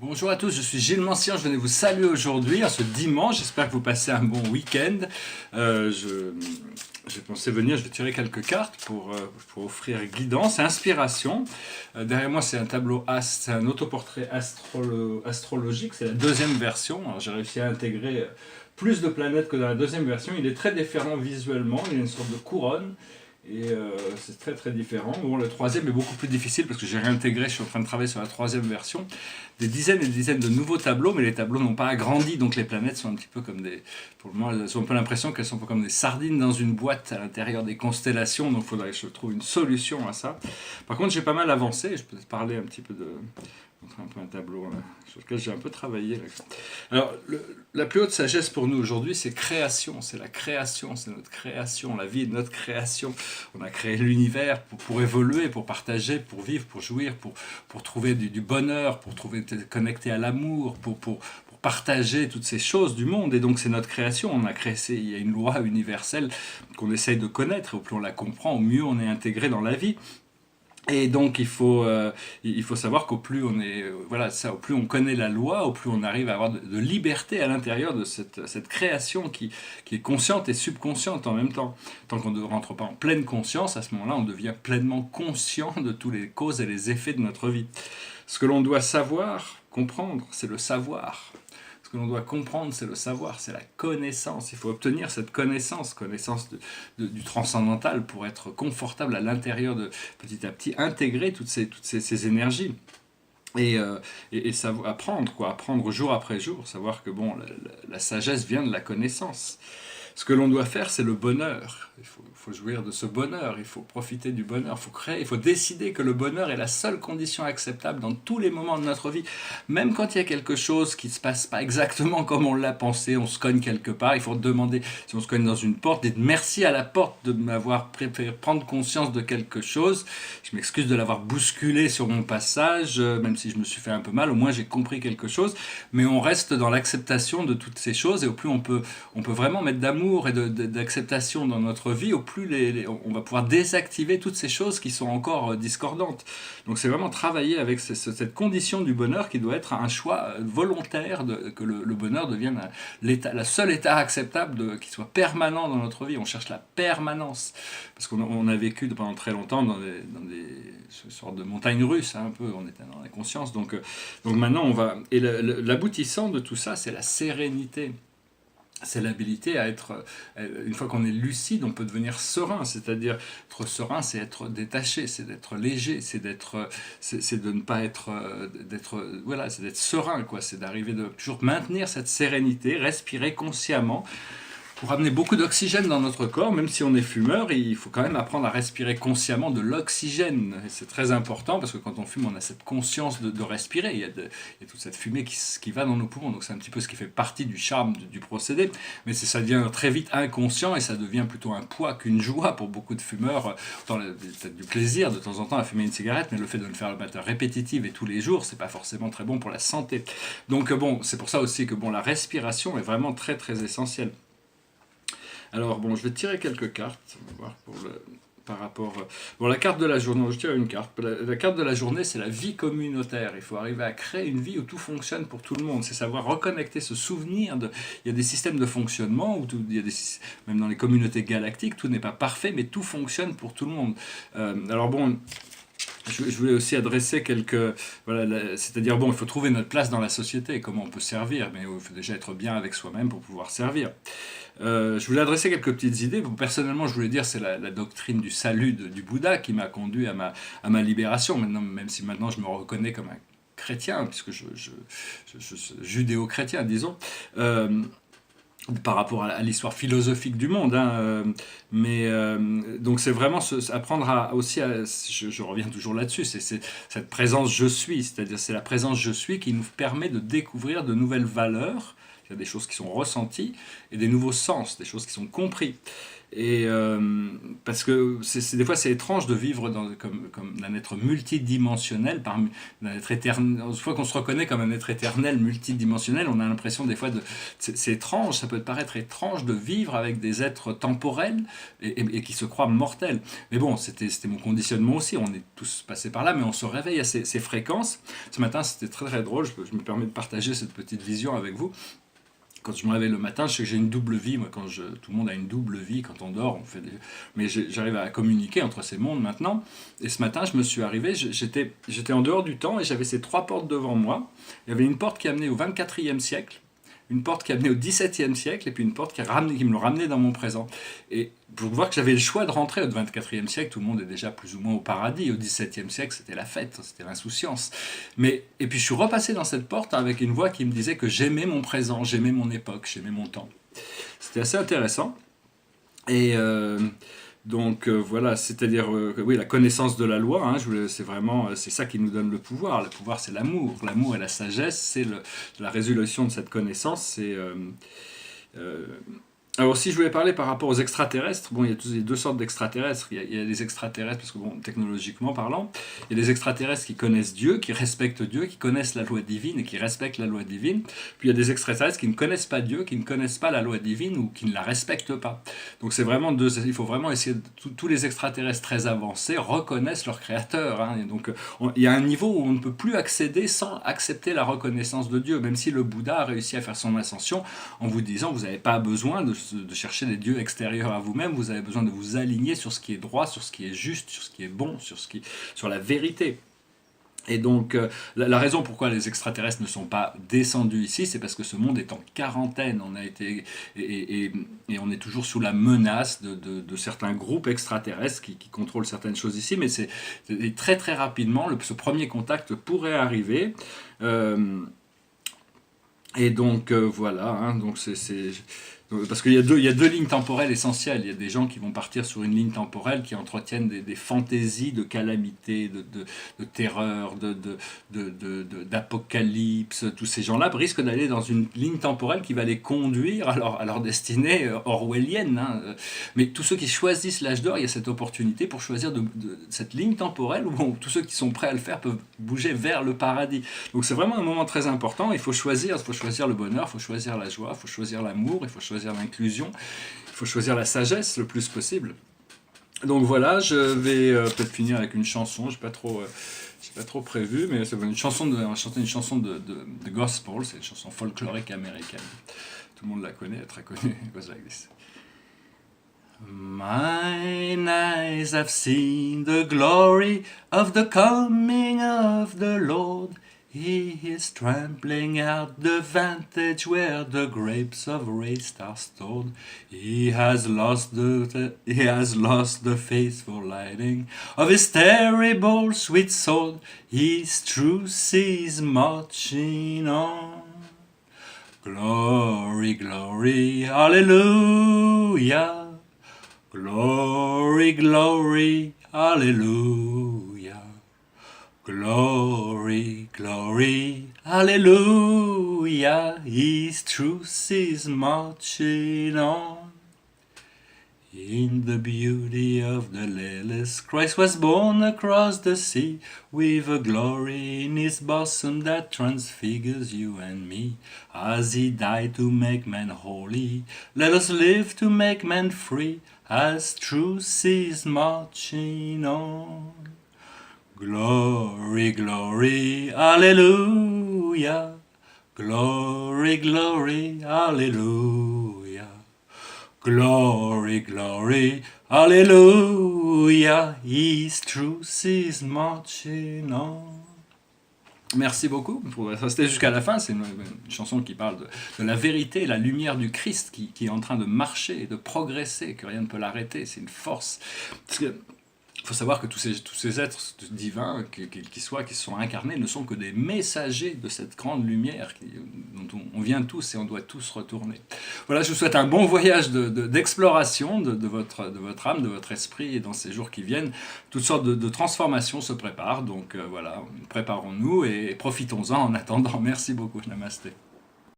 Bonjour à tous, je suis Gilles Mancian, je venais vous saluer aujourd'hui, ce dimanche, j'espère que vous passez un bon week-end. J'ai pensé venir, je vais tirer quelques cartes pour offrir guidance et inspiration. Derrière moi c'est un tableau c'est un autoportrait astrologique, c'est la deuxième version. J'ai réussi à intégrer plus de planètes que dans la deuxième version, il est très différent visuellement, il a une sorte de couronne. Et c'est très très différent. Bon, le troisième est beaucoup plus difficile parce que j'ai réintégré, je suis en train de travailler sur la troisième version. Des dizaines et des dizaines de nouveaux tableaux, mais les tableaux n'ont pas agrandi, donc les planètes sont un petit peu comme des... Pour le moment, elles ont un peu l'impression qu'elles sont un peu comme des sardines dans une boîte à l'intérieur des constellations, donc il faudrait que je trouve une solution à ça. Par contre, j'ai pas mal avancé, je peux peut-être parler un petit peu de... un peu un tableau là, sur lequel j'ai un peu travaillé. Là. Alors, la plus haute sagesse pour nous aujourd'hui, c'est création, c'est la création, c'est notre création, la vie est notre création. On a créé l'univers pour évoluer, pour partager, pour vivre, pour jouir, pour trouver du bonheur, pour trouver connecter à l'amour, pour partager toutes ces choses du monde. Et donc c'est notre création, on a créé, il y a une loi universelle qu'on essaye de connaître, et au plus on la comprend, au mieux on est intégré dans la vie. Et donc il faut savoir qu'au plus on est au plus on connaît la loi, au plus on arrive à avoir de liberté à l'intérieur de cette création qui est consciente et subconsciente en même temps. Tant qu'on ne rentre pas en pleine conscience, à ce moment-là, on devient pleinement conscient de toutes les causes et les effets de notre vie. Ce que l'on doit savoir, comprendre, c'est le savoir. Ce que l'on doit comprendre, c'est le savoir, c'est la connaissance. Il faut obtenir cette connaissance du transcendantal pour être confortable à l'intérieur de petit à petit, intégrer toutes ces énergies. Et apprendre jour après jour, savoir que bon, la sagesse vient de la connaissance. Ce que l'on doit faire, c'est le bonheur. Il faut jouir de ce bonheur, il faut profiter du bonheur, il faut créer, il faut décider que le bonheur est la seule condition acceptable dans tous les moments de notre vie. Même quand il y a quelque chose qui ne se passe pas exactement comme on l'a pensé, on se cogne quelque part, il faut demander, si on se cogne dans une porte, dites merci à la porte de m'avoir préféré prendre conscience de quelque chose. Je m'excuse de l'avoir bousculé sur mon passage, même si je me suis fait un peu mal, au moins j'ai compris quelque chose, mais on reste dans l'acceptation de toutes ces choses, et au plus on peut vraiment mettre d'amour et d'acceptation dans notre vie, au plus on va pouvoir désactiver toutes ces choses qui sont encore discordantes. Donc c'est vraiment travailler avec cette condition du bonheur qui doit être un choix volontaire, que le bonheur devienne le seul état acceptable, qui soit permanent dans notre vie. On cherche la permanence, parce qu'on a vécu pendant très longtemps dans des sortes de montagnes russes, hein, un peu, on était dans la conscience. Donc maintenant on va... Et l'aboutissant de tout ça, c'est la sérénité. C'est l'habilité à être, une fois qu'on est lucide, on peut devenir serein, c'est-à-dire être serein, c'est être détaché, c'est d'être léger, c'est de ne pas être, c'est d'être serein, quoi, c'est d'arriver de toujours maintenir cette sérénité, respirer consciemment, pour amener beaucoup d'oxygène dans notre corps. Même si on est fumeur, il faut quand même apprendre à respirer consciemment de l'oxygène. C'est très important parce que quand on fume, on a cette conscience de respirer. Il y a toute cette fumée qui va dans nos poumons. Donc c'est un petit peu ce qui fait partie du charme du procédé. Mais ça devient très vite inconscient et ça devient plutôt un poids qu'une joie pour beaucoup de fumeurs. Peut-être du plaisir de temps en temps à fumer une cigarette, mais le fait de le faire de manière répétitive et tous les jours, c'est pas forcément très bon pour la santé. Donc bon, c'est pour ça aussi que bon, la respiration est vraiment très très essentielle. Alors bon, je vais tirer quelques cartes, on va voir par rapport... Bon, la carte de la journée, je tire une carte. La carte de la journée, c'est la vie communautaire. Il faut arriver à créer une vie où tout fonctionne pour tout le monde. C'est savoir reconnecter ce souvenir de... Il y a des systèmes de fonctionnement, où même dans les communautés galactiques, tout n'est pas parfait, mais tout fonctionne pour tout le monde. Alors bon... Je voulais aussi adresser quelques... c'est-à-dire, bon, il faut trouver notre place dans la société, comment on peut servir, mais il faut déjà être bien avec soi-même pour pouvoir servir. Je voulais adresser quelques petites idées. Bon, personnellement, je voulais dire c'est la doctrine du salut du Bouddha qui m'a conduit à ma libération, maintenant, même si maintenant je me reconnais comme un chrétien, puisque je judéo-chrétien, disons. Par rapport à l'histoire philosophique du monde, hein, donc c'est vraiment apprendre je reviens toujours là-dessus, c'est cette présence je suis, c'est-à-dire c'est la présence je suis qui nous permet de découvrir de nouvelles valeurs, il y a des choses qui sont ressenties et des nouveaux sens, des choses qui sont compris. Et parce que des fois c'est étrange de vivre comme un être multidimensionnel, un être éternel. Une fois qu'on se reconnaît comme un être éternel multidimensionnel, on a l'impression des fois c'est étrange, ça peut paraître étrange de vivre avec des êtres temporels et qui se croient mortels. Mais bon, c'était mon conditionnement aussi, on est tous passés par là, mais on se réveille à ces fréquences. Ce matin c'était très très drôle, je me permets de partager cette petite vision avec vous. Quand je me réveille le matin, je sais que j'ai une double vie. Moi, tout le monde a une double vie. Quand on dort, mais j'arrive à communiquer entre ces mondes maintenant. Et ce matin, je me suis arrivé, j'étais en dehors du temps et j'avais ces 3 portes devant moi. Il y avait une porte qui amenait au 24e siècle, une porte qui amenait au 17e siècle, et puis une porte qui me le ramenait dans mon présent. Et pour voir que j'avais le choix de rentrer au 24e siècle, tout le monde est déjà plus ou moins au paradis. Au 17e siècle, c'était la fête, c'était l'insouciance. Et puis je suis repassé dans cette porte avec une voix qui me disait que j'aimais mon présent, j'aimais mon époque, j'aimais mon temps. C'était assez intéressant. Et donc voilà, c'est-à-dire que oui, la connaissance de la loi, hein, c'est ça qui nous donne le pouvoir. Le pouvoir, c'est l'amour. L'amour et la sagesse, c'est la résolution de cette connaissance. Alors si je voulais parler par rapport aux extraterrestres, bon, il y a 2 sortes d'extraterrestres. Il y a des extraterrestres, parce que bon, technologiquement parlant, il y a des extraterrestres qui connaissent Dieu, qui respectent Dieu, qui connaissent la loi divine et qui respectent la loi divine. Puis il y a des extraterrestres qui ne connaissent pas Dieu, qui ne connaissent pas la loi divine ou qui ne la respectent pas. Donc c'est vraiment il faut vraiment essayer, tous les extraterrestres très avancés reconnaissent leur créateur. Hein, et donc il y a un niveau où on ne peut plus accéder sans accepter la reconnaissance de Dieu, même si le Bouddha a réussi à faire son ascension en vous disant vous n'avez pas besoin de chercher des dieux extérieurs à vous-même, vous avez besoin de vous aligner sur ce qui est droit, sur ce qui est juste, sur ce qui est bon, sur la vérité. Et donc, la raison pourquoi les extraterrestres ne sont pas descendus ici, c'est parce que ce monde est en quarantaine. On a été, et on est toujours sous la menace de certains groupes extraterrestres qui contrôlent certaines choses ici, mais c'est très très rapidement, ce premier contact pourrait arriver. Et donc, voilà, hein, donc parce qu'il y a deux lignes temporelles essentielles. Il y a des gens qui vont partir sur une ligne temporelle qui entretiennent des fantaisies de calamité, de terreur, d'apocalypse. Tous ces gens-là risquent d'aller dans une ligne temporelle qui va les conduire à leur destinée orwellienne. Hein. Mais tous ceux qui choisissent l'âge d'or, il y a cette opportunité pour choisir cette ligne temporelle où tous ceux qui sont prêts à le faire peuvent bouger vers le paradis. Donc c'est vraiment un moment très important. Il faut choisir le bonheur, il faut choisir la joie, il faut choisir l'amour, il faut choisir l'inclusion, il faut choisir la sagesse le plus possible. Donc voilà, je vais peut-être finir avec une chanson, j'ai pas trop prévu, mais c'est une chanson de gospel, c'est une chanson folklorique américaine. Tout le monde la connaît, très connue, it goes like this. Mine eyes have seen the glory of the coming of the Lord. He is trampling out the vantage where the grapes of wrath are stored. He has lost the faithful lighting of his terrible sweet sword. His truth is marching on. Glory, glory, hallelujah. Glory, glory, hallelujah. Glory, glory, hallelujah. His truth is marching on. In the beauty of the lilies, Christ was born across the sea, with a glory in his bosom that transfigures you and me. As he died to make man holy, let us live to make man free, as truth is marching on. Glory, glory, hallelujah. Glory, glory, hallelujah. Glory, glory, hallelujah. His truth is marching on. Merci beaucoup pour rester jusqu'à la fin. C'est une chanson qui parle de la vérité, la lumière du Christ qui est en train de marcher et de progresser, que rien ne peut l'arrêter. C'est une force. Parce que il faut savoir que tous ces êtres divins, qui se sont incarnés, ne sont que des messagers de cette grande lumière dont on vient tous et on doit tous retourner. Voilà, je vous souhaite un bon voyage d'exploration de votre âme, de votre esprit, et dans ces jours qui viennent, toutes sortes de transformations se préparent. Donc voilà, préparons-nous et profitons-en en attendant. Merci beaucoup, namasté.